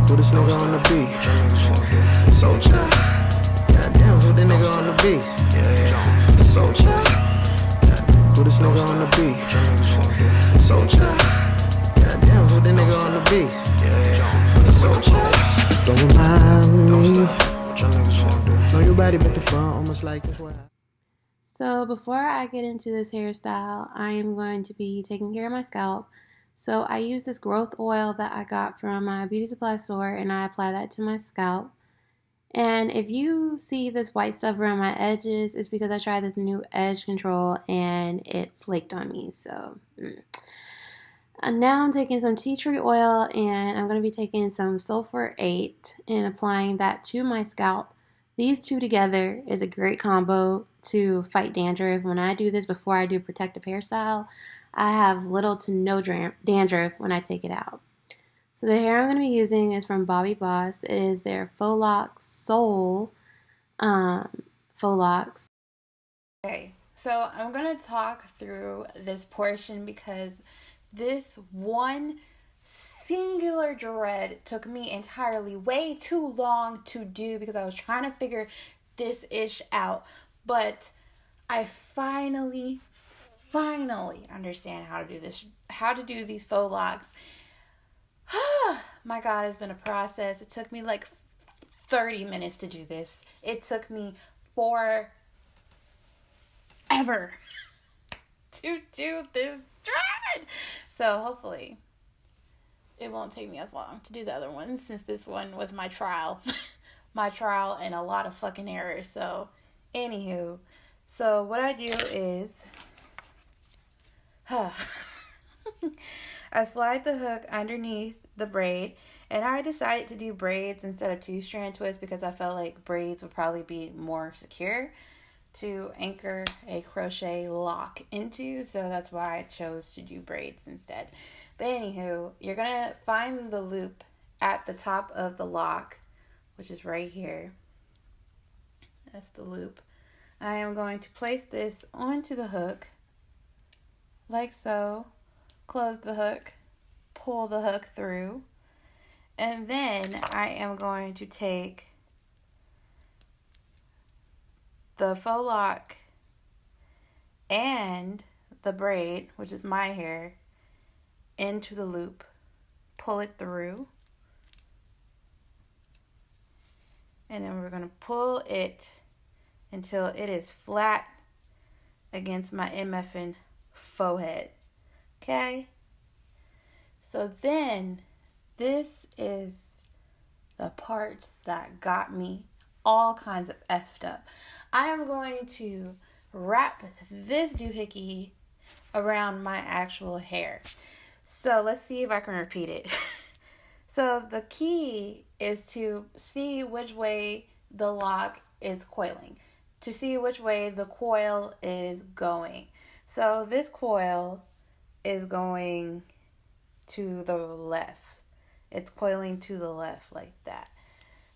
Who this nigga on the beat? Soldier. Goddamn, who the nigga on the beat? Soldier. Who this nigga on the beat? Soldier. Goddamn, who the nigga on the beat? Soldier. Don't remind me. Know your body but the front almost like this way. So before I get into this hairstyle, I am going to be taking care of my scalp. So I use this growth oil that I got from my beauty supply store and I apply that to my scalp. And if you see this white stuff around my edges, it's because I tried this new edge control and it flaked on me. So and now I'm taking some tea tree oil and I'm going to be taking some sulfur 8 and applying that to my scalp. These two together is a great combo to fight dandruff. When I do this before I do protective hairstyle, I have little to no dandruff when I take it out. So the hair I'm going to be using is from Bobbi Boss. It is their Faux Loc Soul Faux Locs. Okay, so I'm going to talk through this portion because this one singular dread took me entirely way too long to do because I was trying to figure this ish out. But I finally understand how to do these faux locks. My God, it's been a process. It took me like 30 minutes to do this. It took me forever to do this dread. So hopefully it won't take me as long to do the other one since this one was my trial. My trial and a lot of fucking errors. So anywho, so what I do is I slide the hook underneath the braid, and I decided to do braids instead of 2-strand twists because I felt like braids would probably be more secure to anchor a crochet lock into, so that's why I chose to do braids instead. But anywho, you're gonna find the loop at the top of the lock, which is right here. That's the loop. I am going to place this onto the hook like so, close the hook, pull the hook through, and then I am going to take the faux loc and the braid, which is my hair, into the loop, pull it through, and then we're going to pull it until it is flat against my MFing faux head. Okay? So then, this is the part that got me all kinds of effed up. I am going to wrap this doohickey around my actual hair. So let's see if I can repeat it. So the key is to see which way the lock is coiling, to see which way the coil is going. So this coil is going to the left. It's coiling to the left like that.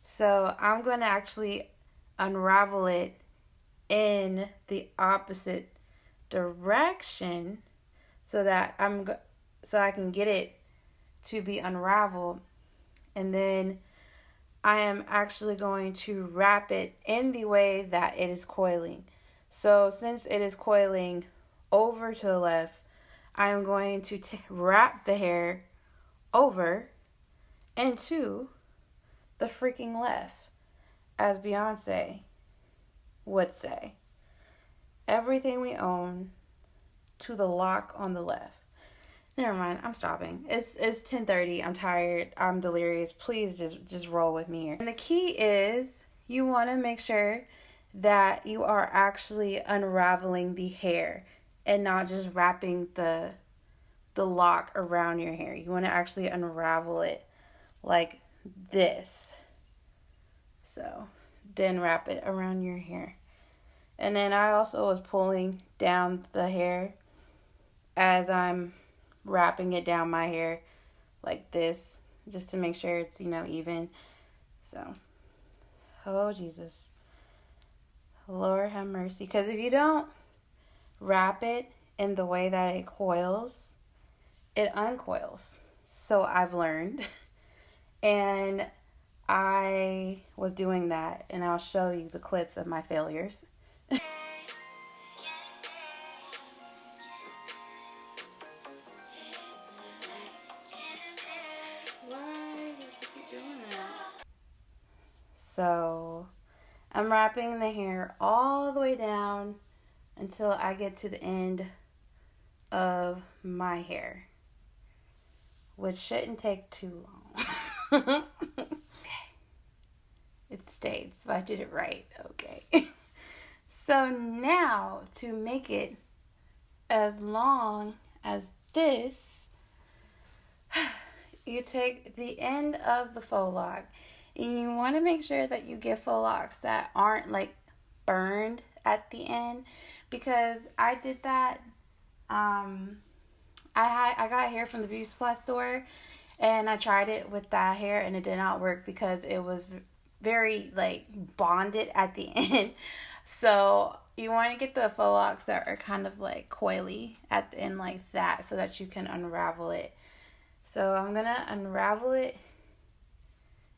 So I'm going to actually unravel it in the opposite direction so that I can get it to be unraveled, and then I am actually going to wrap it in the way that it is coiling. So since it is coiling over to the left, I am going to wrap the hair over and to the freaking left, as Beyonce would say. Everything we own to the lock on the left. Never mind, I'm stopping. It's 10:30. I'm tired. I'm delirious. Please just roll with me here. And the key is you want to make sure that you are actually unraveling the hair and not just wrapping the lock around your hair. You want to actually unravel it like this. So then wrap it around your hair. And then I also was pulling down the hair as I'm wrapping it down my hair like this, just to make sure it's, even. So, oh Jesus, Lord have mercy. Because if you don't wrap it in the way that it coils, it uncoils. So I've learned. And I was doing that, and I'll show you the clips of my failures. So I'm wrapping the hair all the way down until I get to the end of my hair, which shouldn't take too long. Okay. It stayed, so I did it right. Okay. So now to make it as long as this, you take the end of the faux loc, and you want to make sure that you get faux locs that aren't like burned at the end, because I did that. I got hair from the beauty supply store, and I tried it with that hair, and it did not work because it was very like bonded at the end. So you want to get the faux locs that are kind of like coily at the end like that, so that you can unravel it. So I'm gonna unravel it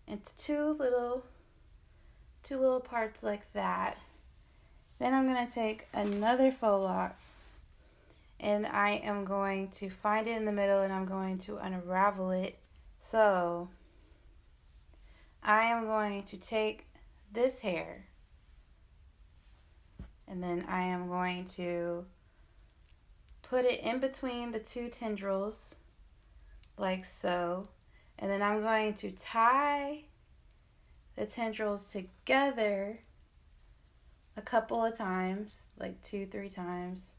into two little parts like that. Then I'm gonna take another faux loc, and I am going to find it in the middle, and I'm going to unravel it. So I am going to take this hair, and then I am going to put it in between the two tendrils, like so. And then I'm going to tie the tendrils together a couple of times, like 2-3 times.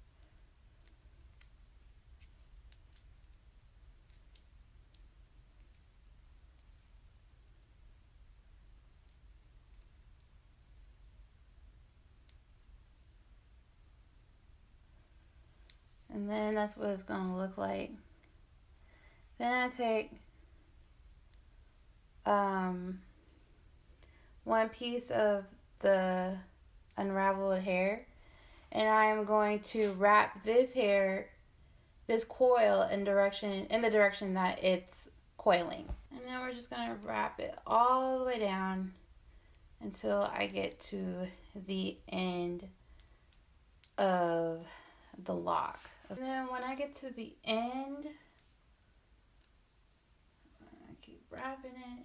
And then that's what it's going to look like. Then I take one piece of the unraveled hair, and I am going to wrap this hair, this coil, in the direction that it's coiling. And then we're just going to wrap it all the way down until I get to the end of the loc. And then when I get to the end, I keep wrapping it.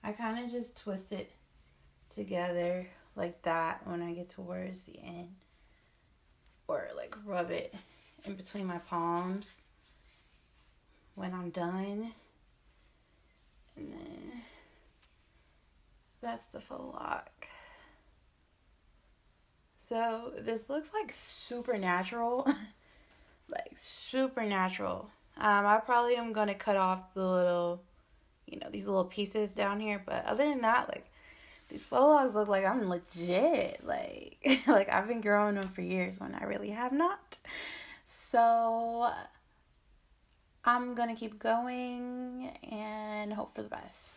I kind of just twist it together like that when I get towards the end, or like rub it in between my palms when I'm done. And then that's the faux loc. So this looks like super natural. Like super natural. I probably am gonna cut off the little, these little pieces down here, but other than that, like, these faux locs look like I'm legit. Like like I've been growing them for years when I really have not. So I'm gonna keep going and hope for the best.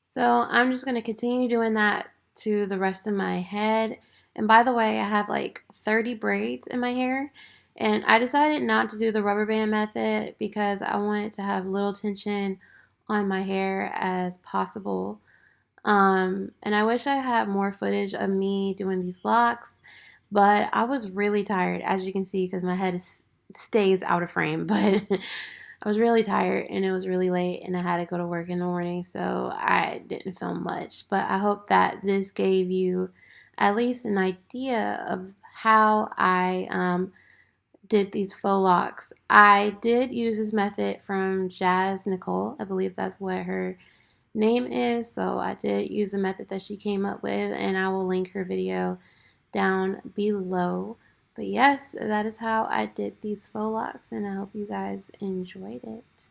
So I'm just gonna continue doing that to the rest of my head. And by the way, I have like 30 braids in my hair, and I decided not to do the rubber band method because I wanted to have little tension on my hair as possible. And I wish I had more footage of me doing these locks, but I was really tired, as you can see, because my head stays out of frame. But I was really tired, and it was really late, and I had to go to work in the morning, so I didn't film much. But I hope that this gave you at least an idea of how I did these faux locs. I did use this method from Jazz Nicole. I believe that's what her name is. So I did use the method that she came up with, and I will link her video down below. But yes, that is how I did these faux locs, and I hope you guys enjoyed it.